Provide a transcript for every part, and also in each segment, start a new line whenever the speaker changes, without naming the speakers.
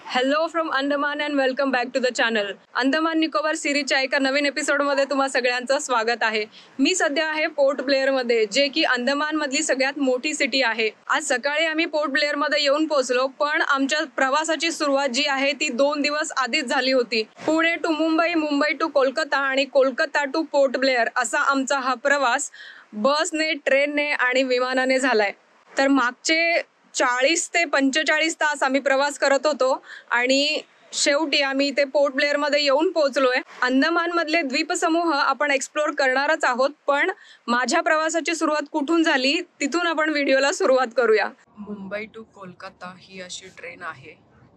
Hello from Andaman and welcome back to the channel. Andaman Nicobar सिरीजच्या एका नवीन एपिसोडमध्ये तुम्हा सगळ्यांचं स्वागत आहे. मी सध्या आहे पोर्ट ब्लेअरमध्ये, जे की अंदमानमधली सगळ्यात मोठी सिटी आहे. आज सकाळी आम्ही पोर्ट ब्लेअरमध्ये येऊन पोहोचलो, पण आमच्या प्रवासाची सुरुवात जी आहे ती 2 दिवस आधीच झाली होती. पुणे टू मुंबई, मुंबई टू कोलकाता आणि कोलकाता टू पोर्ट ब्लेअर असा आमचा हा प्रवास बसने, ट्रेनने आणि विमानाने झालाय. तर मागचे 40 ते 45 तास आम्ही प्रवास करत होतो आणि शेवटी आम्ही इथे पोर्ट ब्लेअर मध्ये येऊन पोहोचलोय. अंदमान मधले द्वीपसमूह आपण एक्सप्लोर करणारच आहोत, पण माझ्या प्रवासाची सुरुवात कुठून झाली तिथून आपण व्हिडिओला सुरुवात करूया. मुंबई टू कोलकाता ही अशी ट्रेन आहे.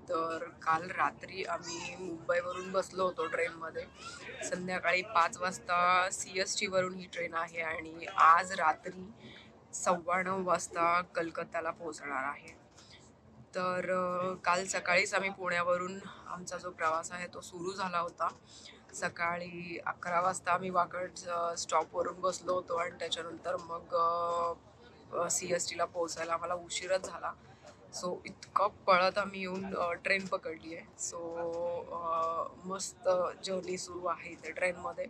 तर काल रात्री आम्ही मुंबईवरून बसलो होतो ट्रेनमध्ये. संध्याकाळी 5 वाजता CST वरून ही ट्रेन आहे आणि आज रात्री 9:15 वाजता कलकत्त्याला पोहोचणार आहे. तर काल सकाळीच आम्ही पुण्यावरून आमचा जो प्रवास आहे तो सुरू झाला होता. सकाळी 11 वाजता आम्ही वाकड स्टॉपवरून बसलो होतो आणि त्याच्यानंतर मग CSTला पोहोचायला आम्हाला उशीरच झाला. सो इतकं पळत आम्ही येऊन ट्रेन पकडली आहे. सो मस्त जर्नी सुरू आहे इथे ट्रेनमध्ये.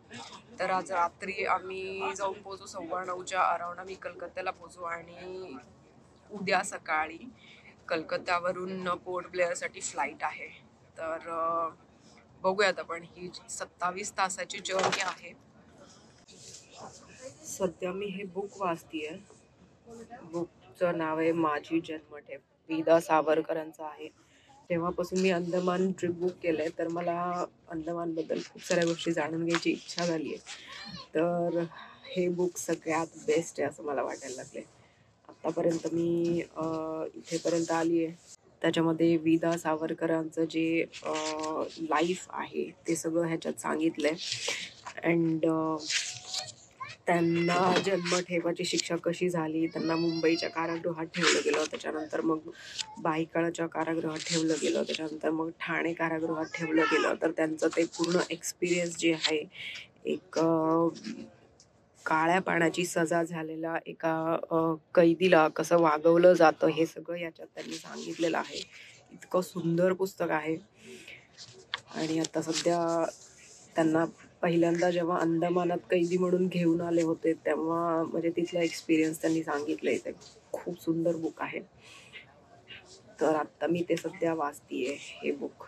तर आज रात्री आम्ही जाऊन पोहोचू 9:15च्या अराउंड आम्ही कलकत्त्याला पोहोचू आणि उद्या सकाळी कलकत्त्यावरून पोर्ट ब्लेअरसाठी फ्लाईट आहे. तर बघूयात आपण. ही 27 तासाची जर्नी आहे. सध्या मी हे बुक वाचतीये. बुकचं नाव आहे माझी जन्मठेप. वि.दा. सावरकरांचं आहे. तेव्हापासून मी अंदमान ट्रिप बुक केलंय, तर मला अंदमानबद्दल खूप साऱ्या गोष्टी जाणून घ्यायची इच्छा झाली आहे. तर हे बुक सगळ्यात बेस्ट आहे असं मला वाटायला लागले. आतापर्यंत मी इथेपर्यंत आली आहे. त्याच्यामध्ये वि.दा. सावरकरांचं जे लाईफ आहे ते सगळं ह्याच्यात सांगितलंय. अँड त्यांना जन्मठेपाची शिक्षा कशी झाली, त्यांना मुंबईच्या कारागृहात ठेवलं गेलं, त्याच्यानंतर मग बायकाळाच्या कारागृहात ठेवलं गेलं, त्याच्यानंतर मग ठाणे कारागृहात ठेवलं गेलं. तर त्यांचं ते पूर्ण एक्सपिरियन्स जे आहे, एक काळ्या पाण्याची सजा झालेला एका कैदीला कसं वागवलं जातं हे सगळं याच्यात त्यांनी सांगितलेलं आहे. इतकं सुंदर पुस्तक आहे. आणि आता सध्या त्यांना पहिल्यांदा जेव्हा अंदमानात कैदी म्हणून घेऊन आले होते तेव्हा म्हणजे तिथला एक्सपिरियन्स त्यांनी सांगितलंय. ते खूप सुंदर बुक आहे. तर आता मी ते सध्या वाचतीये हे बुक.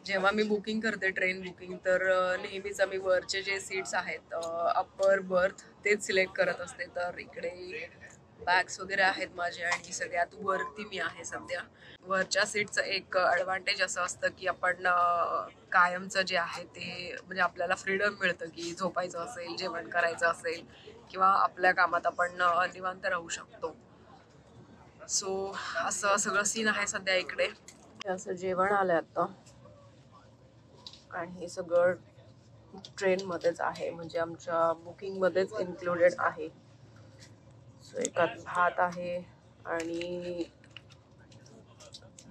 जेव्हा मी बुकिंग करते ट्रेन बुकिंग, तर नेहमीच आम्ही वरचे जे सीट्स आहेत अप्पर बर्थ तेच सिलेक्ट करत असते. तर इकडे बॅग्स वगैरे आहेत माझे आणि सगळ्यात वरती मी आहे सध्या. वरच्या सीटचं एक ॲडव्हान्टेज असं असतं की आपण कायमचं जे आहे ते म्हणजे आपल्याला फ्रीडम मिळतं की झोपायचं असेल, जेवण करायचं असेल किंवा आपल्या कामात आपण निवांत राहू शकतो. सो असं सगळं सीन आहे सध्या इकडे. असं जेवण आलं आता आणि हे सगळं ट्रेनमध्येच आहे, म्हणजे आमच्या बुकिंगमध्येच इन्क्लुडेड आहे. सो एकात भात आहे आणि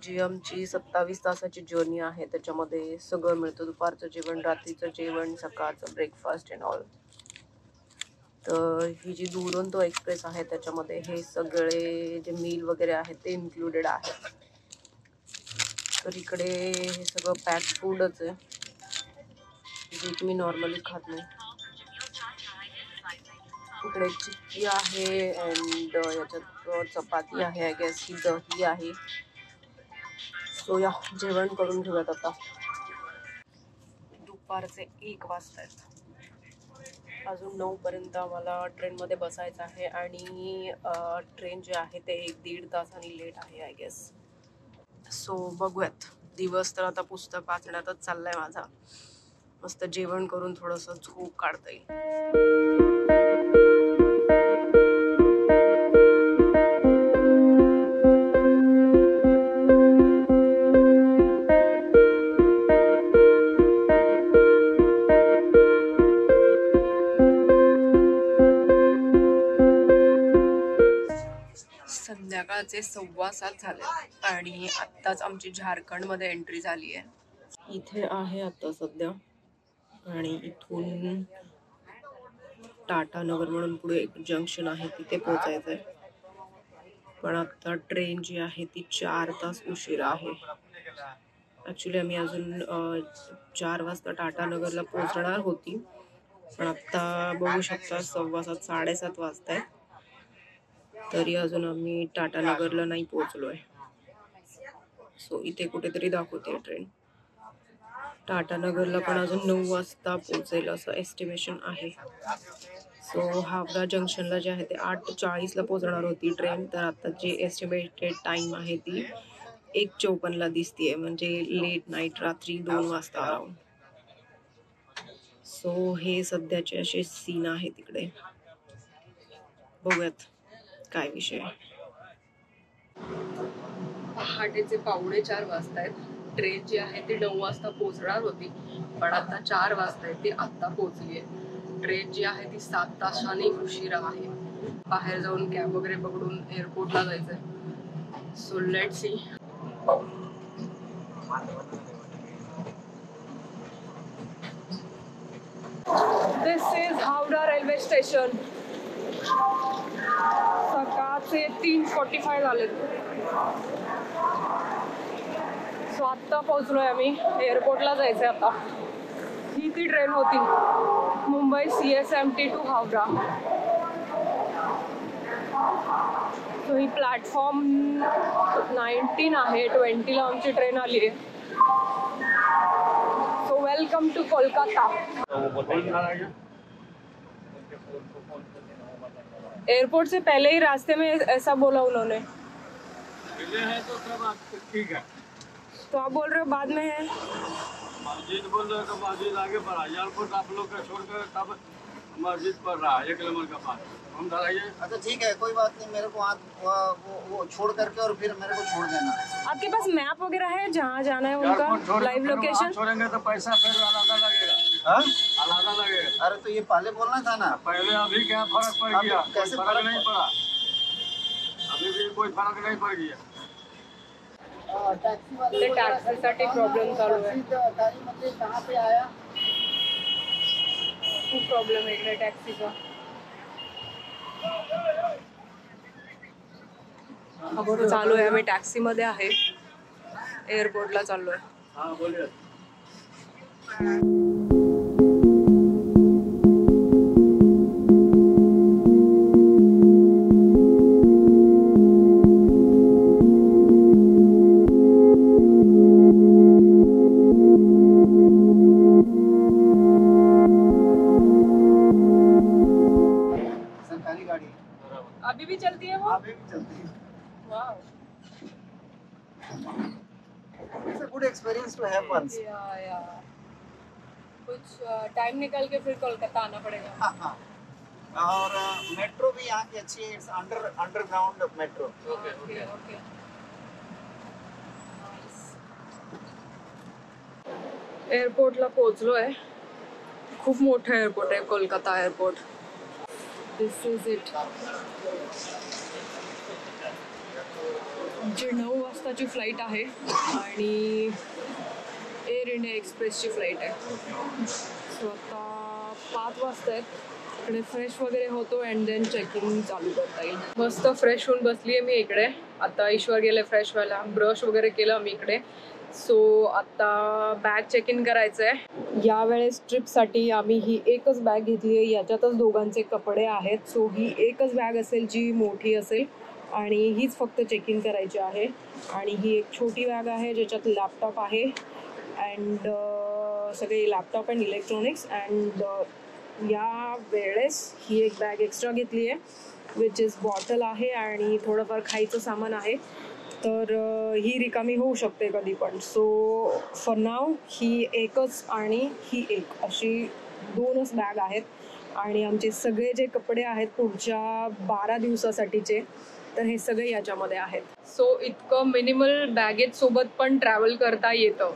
जी आमची 27 तासाची जर्नी आहे त्याच्यामध्ये सगळं मिळतं. दुपारचं जेवण, रात्रीचं जेवण, सकाळचं ब्रेकफास्ट अँड ऑल. तर ही जी दुरंतो एक्सप्रेस आहे त्याच्यामध्ये हे सगळे जे मील वगैरे आहेत ते इन्क्लुडेड आहेत. तर इकडे हे सगळं पॅक फूडच आहे जे की मी नॉर्मली खात नाही. इकडे चिक्की आहे अँड याच्यात चपाती आहे, आय गेस ही दही आहे. सो या जेवण करून घेऊयात आता. दुपारचे 1 वाजतायत. अजून 9 पर्यंत आम्हाला ट्रेनमध्ये बसायचं आहे आणि ट्रेन जे आहे ते 1-1.5 तासांनी लेट आहे आय गेस. सो बघूयात. दिवस तर आता पुस्तक वाचण्यातच चाललाय माझा. मस्त जेवण करून थोडंसं झोप काढता येईल. संध्याकाळचे 6:15 झाले आणि आत्ताच आमची झारखंडमध्ये एंट्री झाली आहे. इथे आहे आता सध्या आणि इथून टाटा नगर म्हणून पुढे एक जंक्शन आहे तिथे पोहोचायचंय. पण आता ट्रेन जी आहे ती 4 तास उशिरा आहे. ॲक्च्युली आम्ही अजून 4 वाजता टाटानगरला पोहोचणार होती, पण आत्ता बघू शकता 7:15 7:30 वाजत आहेत, तरी अजून आम्ही टाटानगरला नाही पोहोचलोय. सो इथे कुठेतरी दाखवते ट्रेन. टाटानगरला पण अजून 9 वाजता पोहोचेल असं एस्टिमेशन आहे. सो हावडा जंक्शनला जे आहे ते 8:40ला पोहोचणार होती ट्रेन, तर आता जी एस्टिमेटेड टाइम आहे ती 1:54ला दिसतीये, म्हणजे लेट नाईट, रात्री 2 वाजता अराउंड. सो हे सध्याचे असे सीन आहे तिकडे. बघूयात काय विषय. पहाटेचे 3:45 वाजतायत. ट्रेन जी आहे ती 9 वाजता पोहोचणार होती, पण आता 4 वाजतायत, ती आत्ता पोहोचली आहे. ट्रेन जी आहे ती 7 तासांनी उशिरा आहे. बाहेर जाऊन कॅब वगैरे पकडून एअरपोर्टला जायचंय. So let's see. This is Howrah railway station. सकाळचे 3:45 झालेत. सो आत्ता पोहोचलोय आम्ही. एअरपोर्टला जायचंय आता. ही ती ट्रेन होती, Mumbai CSMT to Howrah. So ही प्लॅटफॉर्म 19 आहे. 20ला आमची ट्रेन आली आहे. So welcome to Kolkata. Airport से पहले ही रास्ते में ऐसा बोला उन्होंने.
तो सब आपको ठीक है.
तो आप बोल रहे हो बाद में है.
मस्जिद बोल रहे हो, मस्जिद आगे बढ़ा. एयरपोर्ट आप लोग का छोड़कर तब मस्जिद पर रहा 1 किलोमीटर का पास. हम धराइए.
अच्छा ठीक है, कोई बात नहीं. मेरे को वो छोड़ करके और फिर मेरे को छोड़ देना.
आपके पास मैप वगैरह है जहाँ जाना है उनका, लाइव लोकेशन?
छोड़ेंगे तो पैसा फिर अलग लगेगा.
हाँ?
अलग लगेगा.
अरे तो ये पहले बोलना था ना.
पहले अभी क्या फर्क पड़ गया?
कैसे
फर्क नहीं पड़ा. अभी भी कोई फर्क नहीं पड़ गया.
ते टॅक्सीसाठी प्रॉब्लेम चालू आहे.
मध्ये कहाँ पे आया.
खूप प्रॉब्लेम आहे इकडे टॅक्सीचा. चालू आहे, आम्ही टॅक्सीमध्ये आहे, एअरपोर्टला चाललोय.
हाँ बोलिए.
सरकारी गाड़ी
अभी भी चलती है वो?
अभी भी चलती है.
Wow.
It's a good experience to have once.
या कुछ टाइम निकाल के फिर कोलकाता आना पड़ेगा.
हाँ हाँ. और मेट्रो भी यहाँ की अच्छी है. It's underground metro.
Okay okay. एअरपोर्टला पोहोचलोय. खूप मोठं एअरपोर्ट आहे Kolkata airport. This is it. जी 9 वाजताची फ्लाईट आहे आणि एअर इंडिया एक्सप्रेसची फ्लाईट आहे. सो आता 5 वाजता आहेत. इकडे फ्रेश वगैरे होतो अँड देन चेकिंग चालू करता येईल. मस्त फ्रेश होऊन बसली आहे मी इकडे. आता ईश्वर गेले फ्रेश व्हायला. ब्रश वगैरे केलं मी इकडे. सो आता बॅग चेक इन करायचं आहे. यावेळेस ट्रिपसाठी आम्ही ही एकच बॅग घेतली आहे. याच्यातच दोघांचे कपडे आहेत. सो ही एकच बॅग असेल जी मोठी असेल आणि हीच फक्त चेक इन करायची आहे. आणि ही एक छोटी बॅग आहे ज्याच्यात लॅपटॉप आहे अँड सगळे लॅपटॉप अँड इलेक्ट्रॉनिक्स. अँड या वेळेस ही एक बॅग एक्स्ट्रा घेतली आहे विच इज बॉटल आहे आणि थोडंफार खायचं सामान आहे. तर ही रिकामी होऊ शकते कधी पण. सो फॉर नाव ही एकच आणि ही एक अशी 2च बॅग आहेत. आणि आमचे सगळे जे कपडे आहेत पुढच्या 12 दिवसासाठीचे, तर हे सगळे याच्यामध्ये आहेत. सो इतकं मिनिमल बॅगेज सोबत पण ट्रॅव्हल करता येतं.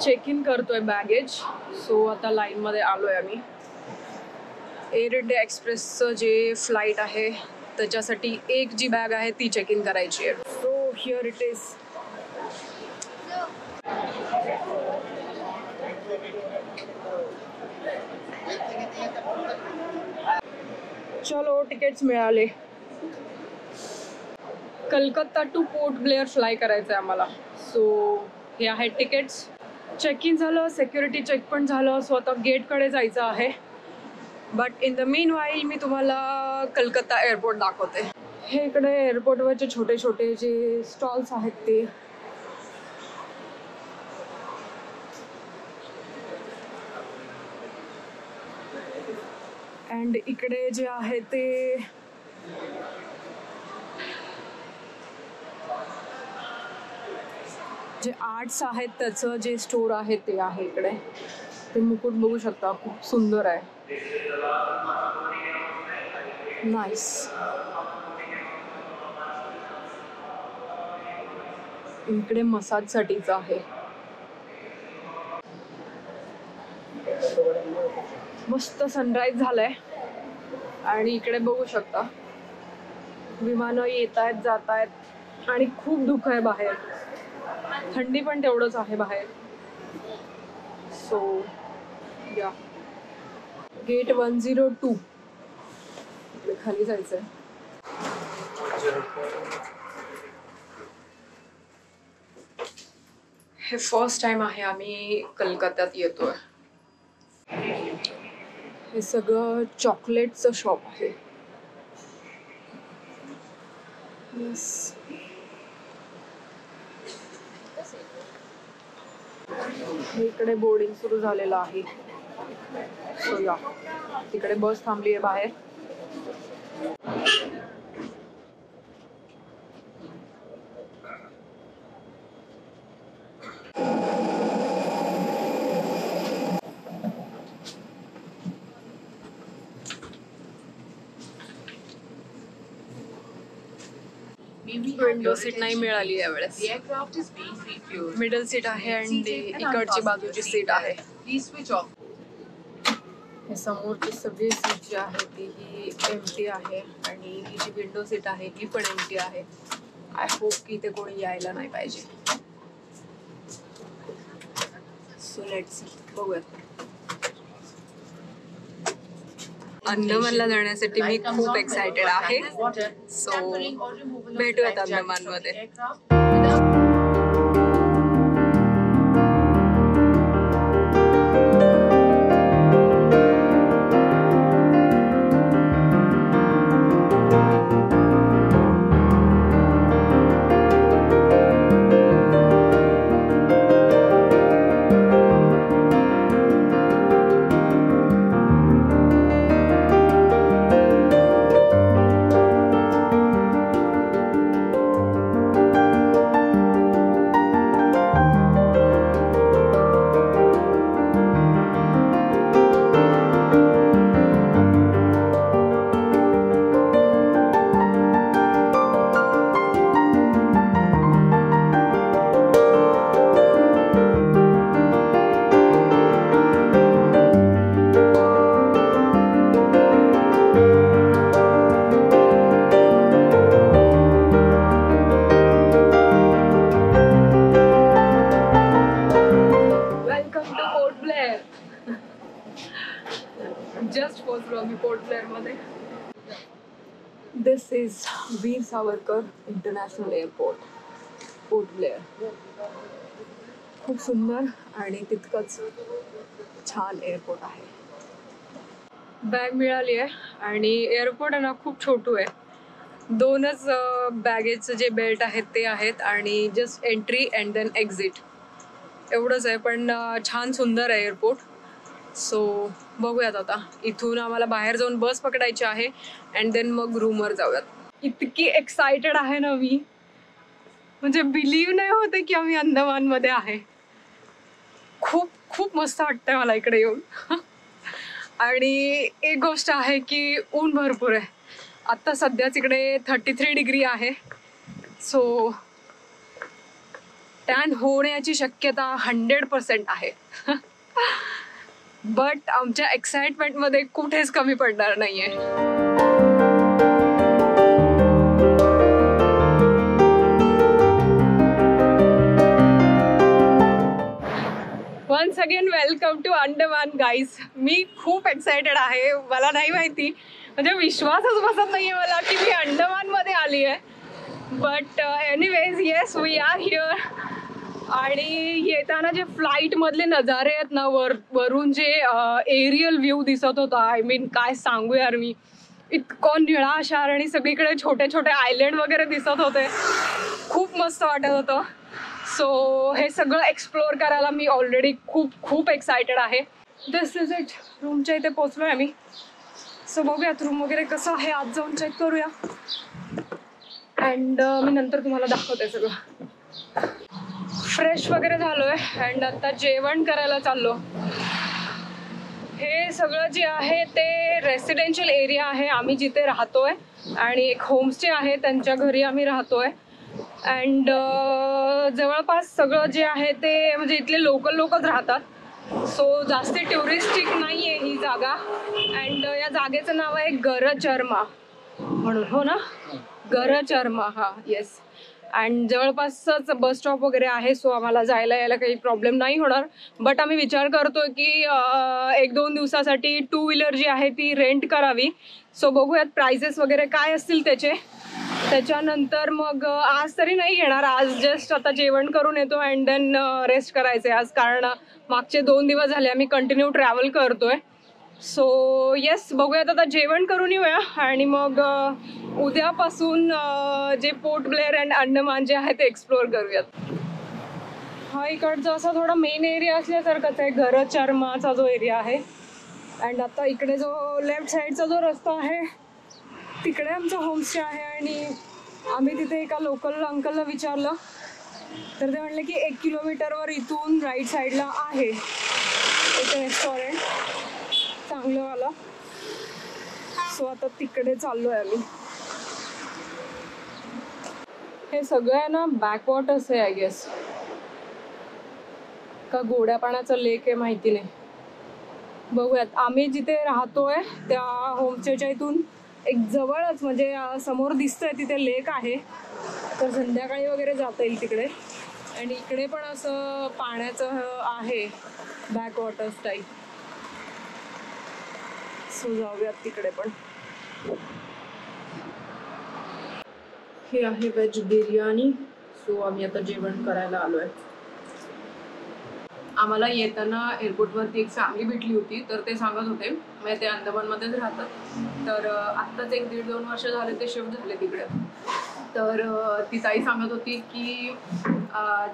चेक इन करतोय बॅगेज. सो आता लाईनमध्ये आलोय आम्ही. एअर इंडिया एक्सप्रेसचं जे फ्लाईट आहे त्याच्यासाठी एक जी बॅग आहे ती चेक इन करायची आहे. So here it is. चलो तिकीट्स मिळाले. कलकत्ता टू पोर्ट ब्लेअर फ्लाय करायचं आहे आम्हाला. सो हे आहेत तिकीट्स. चेक इन झालं, सिक्युरिटी चेक पण झालं. सो आता गेटकडे जायचं आहे. But in the meanwhile मी तुम्हाला कलकत्ता एअरपोर्ट दाखवते. हे इकडे एअरपोर्टवरचे छोटे छोटे जे स्टॉल्स आहेत ते. अँड इकडे जे आहे ते जे आर्ट्स आहेत त्याचं जे स्टोर आहे ते आहे इकडे. ते मुकुट बघू शकता, खूप सुंदर आहे. नाईस. इकडे मसाजसाठीचं आहे. मस्त सनराईज झालाय आणि इकडे बघू शकता विमानं येत आहेत जात आहेत आणि खूप धुकं आहे बाहेर. थंडी पण तेवढंच आहे बाहेर. सो या गेट 102 खाली जायचंय. हे फर्स्ट टाइम आहे आम्ही कलकत्त्यात येतोय. हे सगळं चॉकलेटचं शॉप आहे. येस. इकडे बोर्डिंग सुरू झालेलं आहे. सो या तिकडे बस थांबली आहे बाहेर. विंडो सीट नाही मिळाली यावेळेस. मिडल सीट आहे आणि इकडची बाजूची सीट आहे. हे समोरची सगळी सीट जी आहे ती ही एम्प्टी आहे आणि ही जी विंडो सीट आहे ही पण एम्प्टी आहे. आय होप की इथे कोणी यायला नाही पाहिजे. सो लेट्स सी, बघूयात. अंदमानला जाण्यासाठी मी खूप एक्सायटेड आहे. सो भेटूयात अंदमानमध्ये. जस्ट पोहोचलो आम्ही पोर्ट ब्लेअर मध्ये. This is Veer Savarkar international airport, Port Blair. खूप सुंदर आणि तितकंच छान एअरपोर्ट आहे. बॅग मिळाली आहे आणि एअरपोर्ट आहे ना खूप छोटू आहे. 2च बॅगेजचं जे बेल्ट आहेत ते आहेत आणि just entry and then exit एवढंच आहे. पण छान सुंदर आहे एअरपोर्ट. सो बघूयात आता. इथून आम्हाला बाहेर जाऊन बस पकडायची आहे अँड देन मग रूमवर जाऊयात. इतकी एक्सायटेड आहे ना मी, म्हणजे बिलीव्ह नाही होते की आम्ही अंदमानमध्ये आहे. खूप खूप मस्त वाटतंय मला इकडे येऊन. आणि एक गोष्ट आहे की ऊन भरपूर आहे. आत्ता सध्याच इकडे 33 डिग्री आहे. सो टॅन होण्याची शक्यता 100% आहे. बट आमच्या एक्साइटमेंटमध्ये कुठेच कमी पडणार नाहीये. Once again welcome to Andaman guys. मी खूप एक्सायटेड आहे. मला नाही माहिती, म्हणजे विश्वासच बसत नाहीये मला की मी अंडमानमध्ये आली आहे. But anyways yes we are here. आणि येताना जे फ्लाईटमधले नजारे आहेत ना, वरून जे एरियल व्ह्यू दिसत होता, आय मीन काय सांगू यार मी, इतकं निळाशार आणि सगळीकडे छोटे छोटे आयलँड वगैरे दिसत होते, खूप मस्त वाटत होतं. सो हे सगळं एक्सप्लोअर करायला मी ऑलरेडी खूप एक्सायटेड आहे. दिस इज इट. रूमच्या इथे पोचलो आहे आम्ही. सो बघूयात रूम वगैरे कसं आहे, आज जाऊन चेक करूया अँड मी नंतर तुम्हाला दाखवते सगळं. फ्रेश वगैरे झालो आहे अँड आता जेवण करायला चाललो. हे सगळं जे आहे ते रेसिडेन्शियल एरिया आहे, आम्ही जिथे राहतोय, आणि एक होमस्टे आहे, त्यांच्या घरी आम्ही राहतोय. अँड जवळपास सगळं जे आहे ते म्हणजे इथले लोकच राहतात. सो जास्ती टुरिस्टिक नाही आहे ही जागा. अँड या जागेचं नाव आहे गरचर्मा म्हणून, हो ना, गरचर्मा. हा येस. अँड जवळपासच बस स्टॉप वगैरे आहे, सो आम्हाला जायला यायला काही प्रॉब्लेम नाही होणार. बट आम्ही विचार करतोय की 1-2 दिवसासाठी 2 व्हीलर जी आहे ती रेंट करावी. सो बघूयात प्राइसेस वगैरे काय असतील त्याच्यानंतर मग आज तरी नाही घेणार. आज जस्ट आता जेवण करून येतो अँड देन रेस्ट करायचं आहे आज, कारण मागचे 2 दिवस झाले आम्ही कंटिन्यू ट्रॅव्हल करतोय. सो येस, बघूयात आता जेवण करून येऊया आणि मग उद्यापासून जे पोर्ट ब्लेअर अँड अंदमान जे आहे ते एक्सप्लोअर करूयात. हा इकडचा असा थोडा मेन एरिया असल्यासारखाच आहे, गरचर्माचा जो एरिया आहे. अँड आता इकडे जो लेफ्ट साईडचा जो रस्ता आहे तिकडे आमचं होमस्टे आहे. आणि आम्ही तिथे एका लोकल अंकलला विचारलं तर ते म्हणले की 1 किलोमीटरवर इथून राईट साईडला आहे एक रेस्टॉरंट चांगलंवाला. सो आता तिकडे चाललो आहे आम्ही. हे सगळं आहे ना बॅकवॉटर्स आहे आय गेस, का गोड्या पाण्याचं लेक आहे माहिती नाही. बघूयात. आम्ही जिथे राहतोय त्या होमस्टेच्या इथून एक जवळच म्हणजे समोर दिसतंय तिथे लेक आहे, तर संध्याकाळी वगैरे जाता येईल तिकडे. आणि इकडे पण असं पाण्याचं आहे बॅकवॉटर्स टाईप. सो जाऊयात तिकडे पण. हे आहे व्हेज बिर्याणी. सो आम्ही आता जेवण करायला आलोय. आम्हाला येताना एअरपोर्टवरती एक फॅमिली भेटली होती, तर ते सांगत होते म्हणजे ते अंदमानमध्येच राहतात, तर आत्ताच 1-1.5-2 वर्ष झाले ते शिफ्ट झाले तिकडे. तर ती ताई सांगत होती की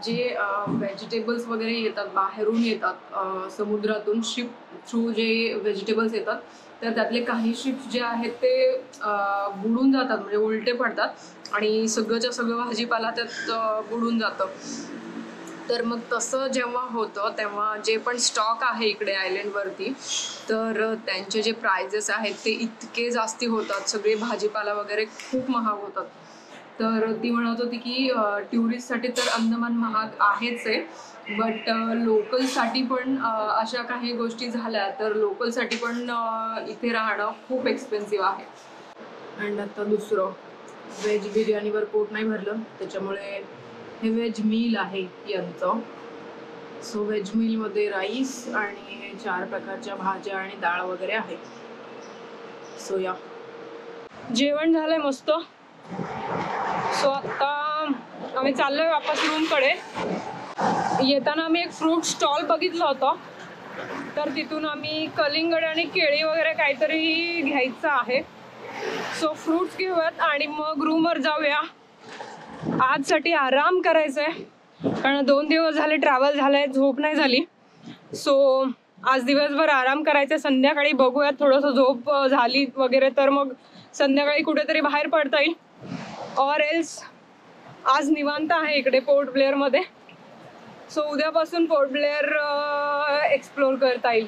जे व्हेजिटेबल्स वगैरे येतात बाहेरून येतात समुद्रातून शिप थ्रू जे व्हेजिटेबल्स येतात, तर त्यातले काही शिप्स जे आहेत ते बुडून जातात, म्हणजे उलटे पडतात आणि सगळंच्या सगळं भाजीपाला त्यात बुडून जातं. तर मग तसं जेव्हा होतं तेव्हा जे पण स्टॉक आहे इकडे आयलंडवरती, तर त्यांचे जे प्राइजेस आहेत ते इतके जास्ती होतात, सगळे भाजीपाला वगैरे खूप महाग होतात. तर ती म्हणत होती की टुरिस्टसाठी तर अंदमान महाग आहेच आहे, बट लोकलसाठी पण अशा काही गोष्टी झाल्या तर लोकलसाठी पण इथे राहणं खूप एक्सपेन्सिव्ह आहे. अँड आता दुसरं, व्हेज बिर्याणीवर पोट नाही भरलं त्याच्यामुळे हे व्हेज मील आहे यांचं. सो व्हेज मीलमध्ये राईस आणि 4 प्रकारच्या भाज्या आणि डाळ वगैरे आहे. सो या जेवण झालंय मस्त. सो आता आम्ही चाललोय वापस रूमकडे. येताना आम्ही एक फ्रूट स्टॉल बघितला होता, तर तिथून आम्ही कलिंगड आणि केळी वगैरे काहीतरी घ्यायचं आहे. सो फ्रूट्स घेऊयात आणि मग रूमवर जाऊया. आजसाठी आराम करायचा आहे, कारण 2 दिवस झाले ट्रॅव्हल झालंय, झोप नाही झाली. सो आज दिवसभर आराम करायचा. संध्याकाळी बघूयात, थोडंसं झोप झाली वगैरे तर मग संध्याकाळी कुठेतरी बाहेर पडता येईल. ऑर एल्स आज निवांत आहे इकडे पोर्ट ब्लेअरमध्ये. सो उद्यापासून पोर्ट ब्लेअर एक्सप्लोअर करता येईल.